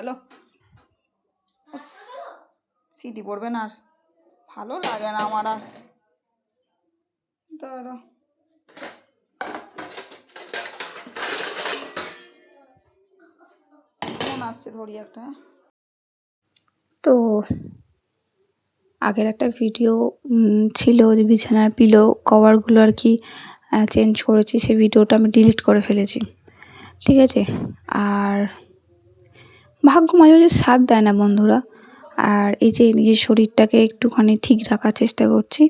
গেল। সিটি পড়বে না আর, ভালো লাগে না আমার আর। দাঁড়া, ফোন আসছে, ধরি একটা। তো আগের একটা ভিডিও ছিল যে বিছানার পিলো কভারগুলো আর কি চেঞ্জ করেছি, সেই ভিডিওটা আমি ডিলিট করে ফেলেছি, ঠিক আছে। আর ভাগ্য মাঝে মাঝে সাথ দেয় না বন্ধুরা। আর এই যে নিজের শরীরটাকে একটুখানি ঠিক রাখার চেষ্টা করছি।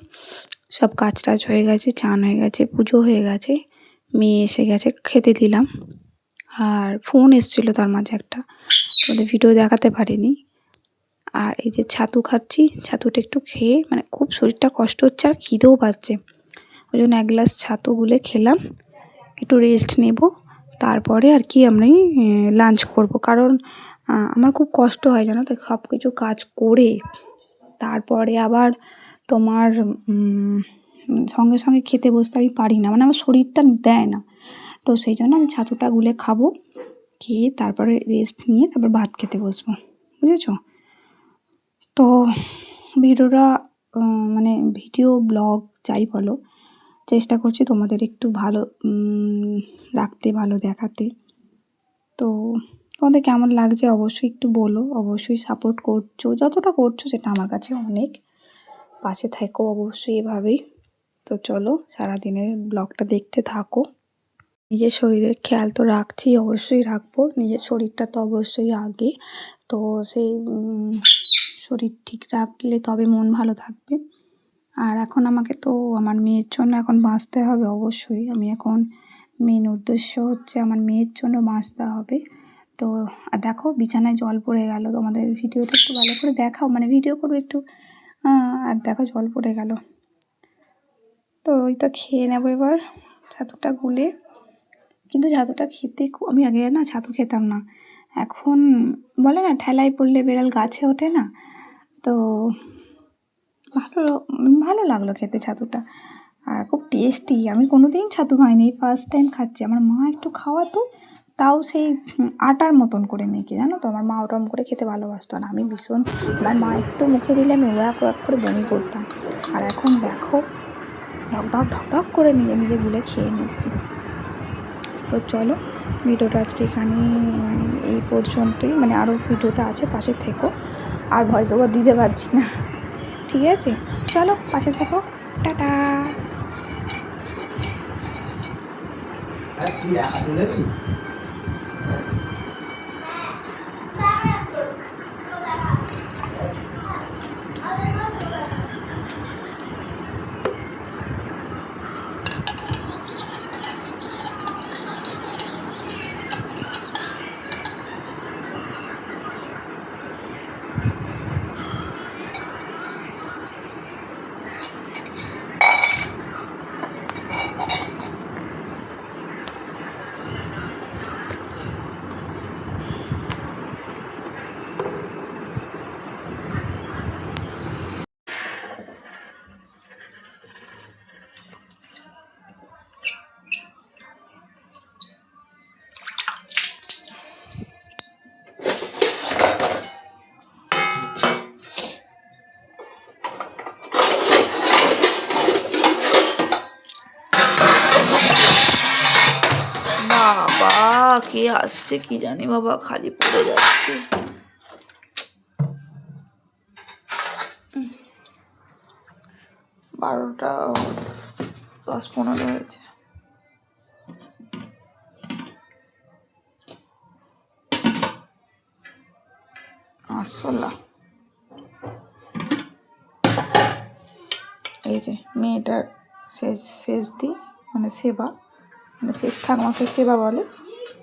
সব কাজ টাজ হয়ে গেছে, চান হয়ে গেছে, পুজো হয়ে গেছে, মেয়ে এসে গেছে, খেতে দিলাম। আর ফোন এসেছিলো তার মাঝে একটা, ওদের ভিডিও দেখাতে পারিনি। আর এই যে ছাতু খাচ্ছি, ছাতুটা একটু খেয়ে মানে খুব শরীরটা কষ্ট হচ্ছে আর খিদেও পাচ্ছে, ওই জন্য এক গ্লাস ছাতু গুলে খেলাম। একটু রেস্ট নেব, তারপরে আর কি আমি লাঞ্চ করব। কারণ আমার খুব কষ্ট হয় জানো তো, সব কিছু কাজ করে তারপরে আবার তোমার সঙ্গে সঙ্গে খেতে বসতে আমি পারি না, মানে আমার শরীরটা দেয় না। তো সেই জন্য আমি ছাতুটা গুলে খাবো, খেয়ে তারপরে রেস্ট নিয়ে তারপর ভাত খেতে বসবো, বুঝেছো? তো ভিডিওটা মানে ভিডিও ব্লগ যাই বলো, চেষ্টা করছি তোমাদের একটু ভালো রাখতে, ভালো দেখাতে। তো তোমাদের কেমন লাগছে অবশ্যই একটু বলো, অবশ্যই সাপোর্ট করছো, যতটা করছো সেটা আমার কাছে অনেক। পাশে থাকো অবশ্যই এভাবেই। তো চলো সারাদিনের ব্লগটা দেখতে থাকো। নিজের শরীরের খেয়াল তো রাখছি, অবশ্যই রাখবো, নিজের শরীরটা তো অবশ্যই আগে। তো সেই শরীর ঠিক রাখলে তবে মন ভালো থাকবে। আর এখন আমাকে তো আমার মেয়ের জন্য এখন বাঁচতে হবে অবশ্যই। আমি এখন মেন উদ্দেশ্য হচ্ছে আমার মেয়ের জন্য বাঁচতে হবে। তো আর দেখো বিছানায় জল পড়ে গেল, তোমাদের ভিডিওটা একটু ভালো করে দেখাও, মানে ভিডিও করবো একটু। আর দেখো জল পড়ে গেল। তো ওই তো খেয়ে নেবো এবার ছাতুটা গুলে। কিন্তু ছাতুটা খেতে আমি আগে না ছাতু খেতাম না, এখন বলে না ঠেলায় পড়লে বেড়াল গাছে ওঠে না, তো ভালো ভালো লাগলো খেতে ছাতুটা। আর খুব টেস্টি, আমি কোনো দিন ছাতু খাইনি, ফার্স্ট টাইম খাচ্ছি। আমার মা একটু খাওয়াতো, তাও সেই আটার মতন করে মেখে, জানো তো আমার মা ওরম করে খেতে ভালোবাসতো না। আমি ভীষণ, আমার মা একটু মুখে দিলে আমি ওয়াক ওয়াক করে বমি করতাম। আর এখন দেখো ঢক ঢক ঢক ঢক করে নিজে নিজে গুলে খেয়ে নিচ্ছি। তো চলো ভিডিওটা আজকে এখানে এই পর্যন্তই, মানে আরও ভিডিওটা আছে, পাশে থেকো। আর ভয়েস ওভার দিতে পারছি না, ঠিক আছে? চলো পাশে থেকো, টাটা। বাবা কে আসছে কি জানি বাবা, খালি পড়ে যাচ্ছে। 12টা 10-15 হয়েছে। আসলা এই যে মেয়েটার শেষ দিই, মানে সেবা, মানে শেষ ঠাকুমাকে সেবা বলে,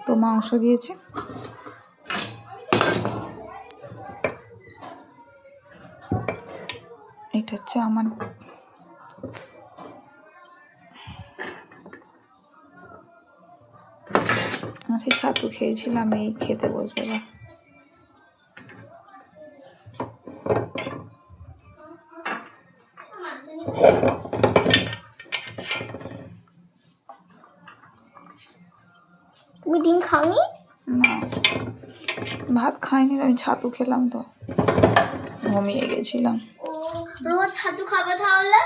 তো মাংস দিয়েছে। এটা হচ্ছে আমার সেই ছাতু খেয়েছিলাম, এই খেতে বসবে না। তুমি ডিম খাওনি? না। ভাত খাইনি, আমি ছাতু খেলাম তো ঘুমিয়ে গেছিলাম। রোজ ছাতু খাবে তাহলে?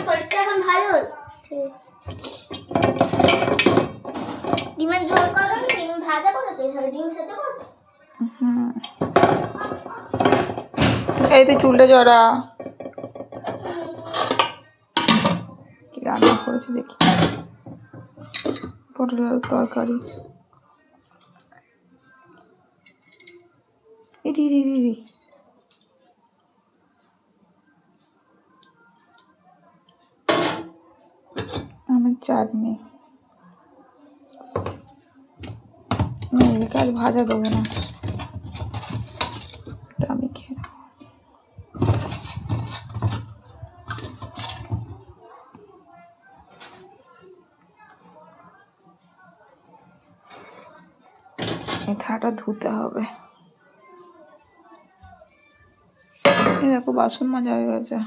শরীরটা এখন ভালো হচ্ছে। ডিমের ঝোল করো, ডিম ভাজা করেছে, ডিম সেদ্ধ করো। এই তো চুলটা জড়া কি রান্না করেছে দেখি। পটল আলুর তরকারি। এটি আমের চাটনি। কাজ ভাজা দেবো না, আমি খেয়ে নেবো। এই থালাটা ধুতে হবে। এই দেখো বাসন মাজা হয়ে গেছে।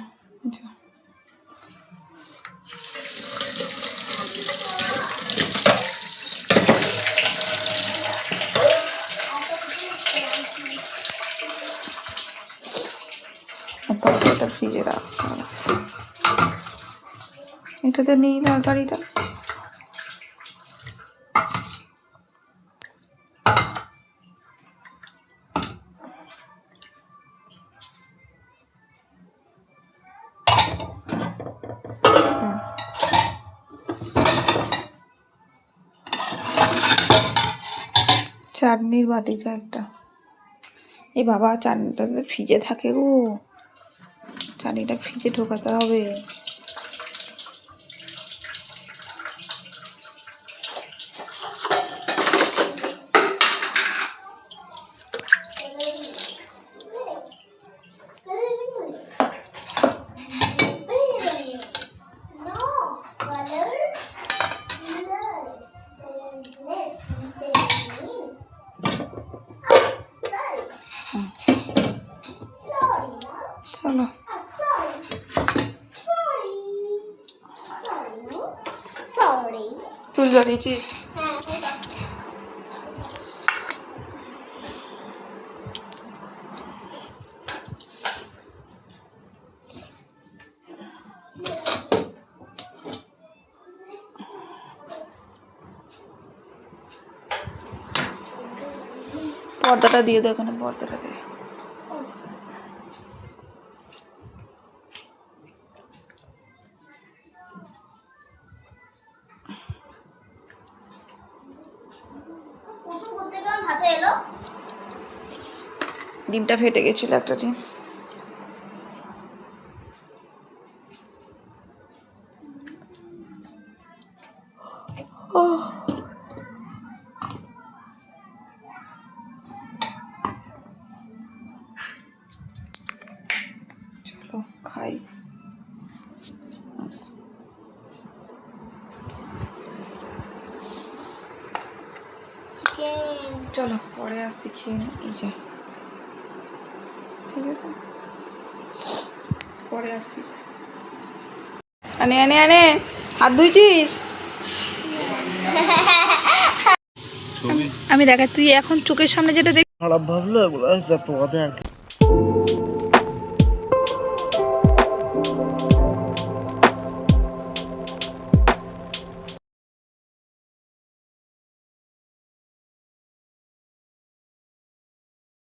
তরকারিটা ফ্রিজে রাখতে হবে। এটাতে নেই তরকারিটা। চাটনির বাটি চা একটা। এই বাবা চাটনিটা ফ্রিজে থাকে গো, চাটনিটা ফ্রিজে ঢোকাতে হবে। চলো চুল জড়িয়েছি। পর্দাটা দিয়ে দাও, এখানে পর্দাটা দিয়ে। ডিমটা ফেটে গেছিল একটা ডিম। চলো খাই। চলো পরে আসছি, খেয়ে এই যে, ঠিক আছে পরে আসছি। আনে আনে আনে হাত ধুইছিস? আমি দেখা, তুই এখন চোখের সামনে যেটা দেখ খারাপ ভাবলে তোমাদের আর কি